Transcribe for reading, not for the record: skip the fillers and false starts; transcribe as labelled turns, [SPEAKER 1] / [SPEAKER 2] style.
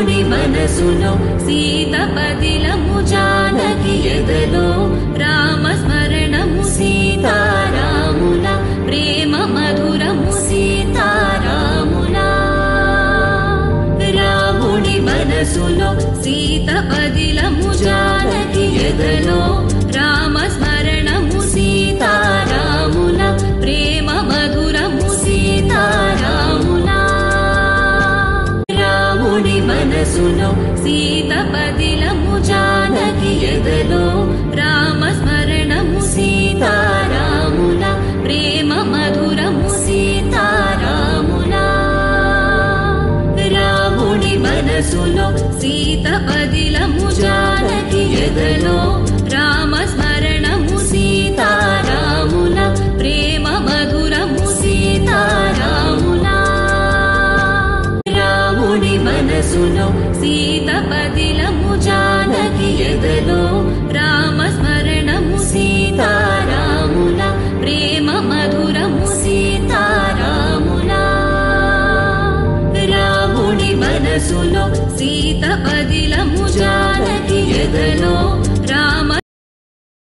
[SPEAKER 1] రాముని మనసులో సీత పదిలము జానకి ఎదలో రామస్మరణము సీతారాముల ప్రేమ మధురము సీతారాముల రాముని మనసులో సీత పదిలము జానకి ఎదలో రామస్మరణము సీతారాముల ప్రేమ మధురము సీతారాముల రాముని మనసులో సీత పదిలము జానకి ఎదలో రామస్మరణము సీతారాముల ప్రేమ మధురము సీతారాముల రాముని మనసులో సీత పదిలము జానకి ఎదలో రామస్మరణము సీతారాముల ప్రేమ మధురము సీతారాముల రాముని మనసులో సీత పదిలము జానకి ఎదలో రామస్మరణము సీతారాముల ప్రేమ మధురము సీతారాముల రాముని మనసులో సీత పదిలము జానకి ఎదలో రామ